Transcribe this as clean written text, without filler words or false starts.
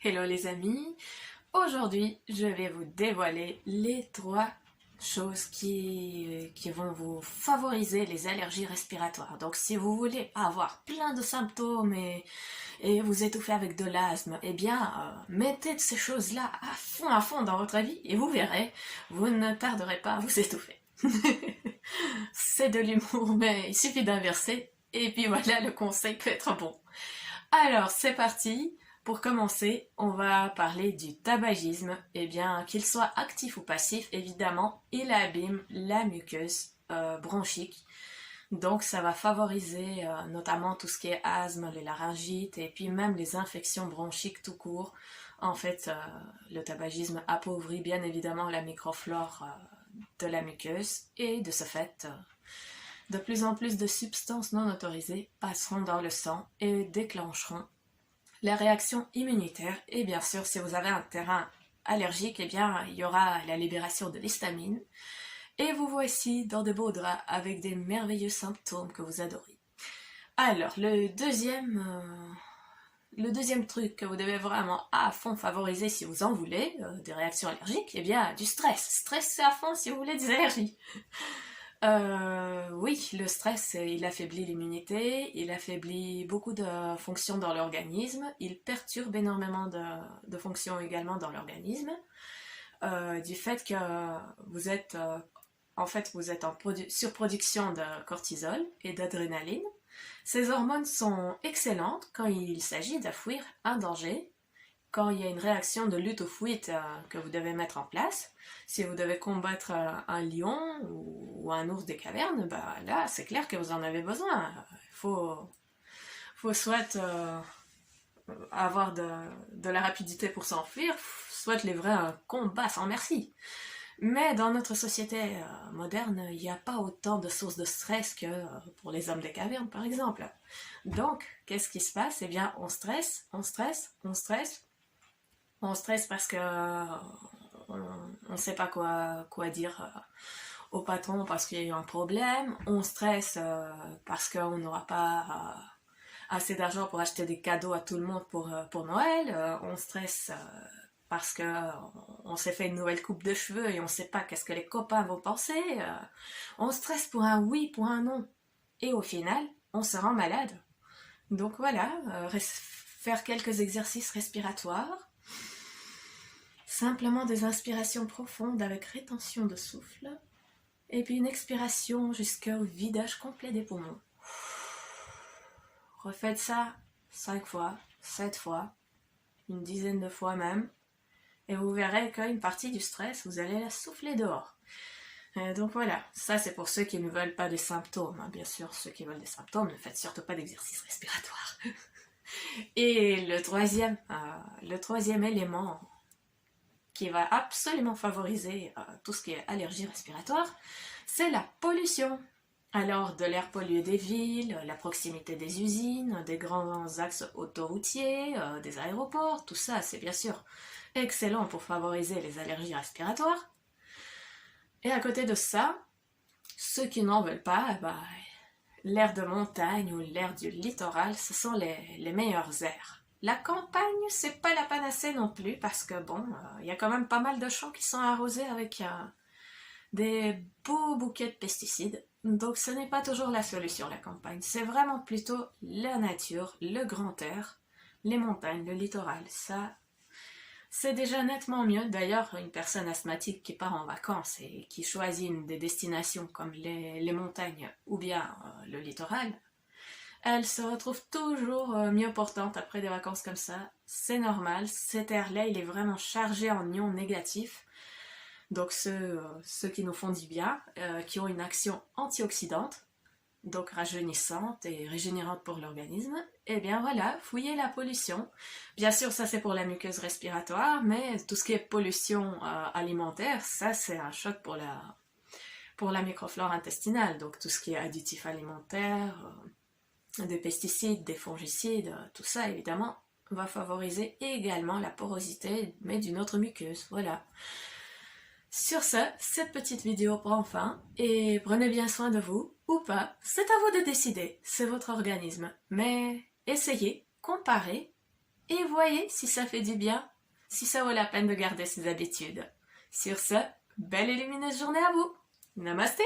Hello les amis, aujourd'hui je vais vous dévoiler les 3 choses qui vont vous favoriser les allergies respiratoires. Donc si vous voulez avoir plein de symptômes et vous étouffer avec de l'asthme, eh bien mettez de ces choses-là à fond dans votre vie et vous verrez, vous ne tarderez pas à vous étouffer. C'est de l'humour mais il suffit d'inverser et puis voilà, le conseil peut être bon. Alors, c'est parti. Pour commencer, on va parler du tabagisme. Eh bien, qu'il soit actif ou passif, évidemment, il abîme la muqueuse bronchique. Donc, ça va favoriser notamment tout ce qui est asthme, les laryngites et puis même les infections bronchiques tout court. En fait, le tabagisme appauvrit bien évidemment la microflore de la muqueuse et de ce fait, de plus en plus de substances non autorisées passeront dans le sang et déclencheront la réaction immunitaire. Et bien sûr, si vous avez un terrain allergique, eh bien, il y aura la libération de l'histamine. Et vous voici dans de beaux draps avec des merveilleux symptômes que vous adorez. Alors, le deuxième truc que vous devez vraiment à fond favoriser si vous en voulez, des réactions allergiques, eh bien, du stress. Stress à fond si vous voulez des allergies. Oui, le stress, il affaiblit l'immunité, il affaiblit beaucoup de fonctions dans l'organisme, il perturbe énormément de fonctions également dans l'organisme, du fait que vous êtes, vous êtes en surproduction de cortisol et d'adrénaline. Ces hormones sont excellentes quand il s'agit d'affouir un danger, quand il y a une réaction de lutte ou fuite que vous devez mettre en place. Si vous devez combattre un lion ou un ours des cavernes, bah là c'est clair que vous en avez besoin. Faut soit avoir de la rapidité pour s'enfuir, soit livrer un combat sans merci. Mais dans notre société moderne, il n'y a pas autant de sources de stress que pour les hommes des cavernes par exemple. Donc, qu'est-ce qui se passe? Eh bien, on stresse, on stresse, on stresse. On stresse parce que on ne sait pas quoi dire au patron parce qu'il y a eu un problème. On stresse parce qu'on n'aura pas assez d'argent pour acheter des cadeaux à tout le monde pour Noël. On stresse parce que on s'est fait une nouvelle coupe de cheveux et on ne sait pas qu'est-ce que les copains vont penser. On stresse pour un oui, pour un non. Et au final, on se rend malade. Donc voilà, faire quelques exercices respiratoires. Simplement des inspirations profondes avec rétention de souffle. Et puis une expiration jusqu'au vidage complet des poumons. Refaites ça 5 fois, 7 fois, une dizaine de fois même. Et vous verrez qu'une partie du stress, vous allez la souffler dehors. Donc voilà, ça c'est pour ceux qui ne veulent pas des symptômes. Bien sûr, ceux qui veulent des symptômes, ne faites surtout pas d'exercice respiratoire. Et le troisième élément qui va absolument favoriser tout ce qui est allergie respiratoire, c'est la pollution. Alors, de l'air pollué des villes, la proximité des usines, des grands axes autoroutiers, des aéroports, tout ça, c'est bien sûr excellent pour favoriser les allergies respiratoires. Et à côté de ça, ceux qui n'en veulent pas, bah, l'air de montagne ou l'air du littoral, ce sont les meilleurs airs. La campagne, c'est pas la panacée non plus, parce que bon, y a quand même pas mal de champs qui sont arrosés avec des beaux bouquets de pesticides. Donc ce n'est pas toujours la solution, la campagne. C'est vraiment plutôt la nature, le grand air, les montagnes, le littoral. Ça, c'est déjà nettement mieux. D'ailleurs, une personne asthmatique qui part en vacances et qui choisit une des destinations comme les montagnes ou bien le littoral, elle se retrouve toujours mieux portante après des vacances comme ça. C'est normal, cet air-là, il est vraiment chargé en ions négatifs. Donc ceux qui nous font du bien, qui ont une action antioxydante, donc rajeunissante et régénérante pour l'organisme, et bien voilà, fouillez la pollution. Bien sûr, ça c'est pour la muqueuse respiratoire, mais tout ce qui est pollution alimentaire, ça c'est un choc pour la microflore intestinale, donc tout ce qui est additifs alimentaires, des pesticides, des fongicides, tout ça évidemment va favoriser également la porosité, mais d'une autre muqueuse, voilà. Sur ce, cette petite vidéo prend fin, et prenez bien soin de vous, ou pas, c'est à vous de décider, c'est votre organisme. Mais essayez, comparez, et voyez si ça fait du bien, si ça vaut la peine de garder ces habitudes. Sur ce, belle et lumineuse journée à vous. Namasté!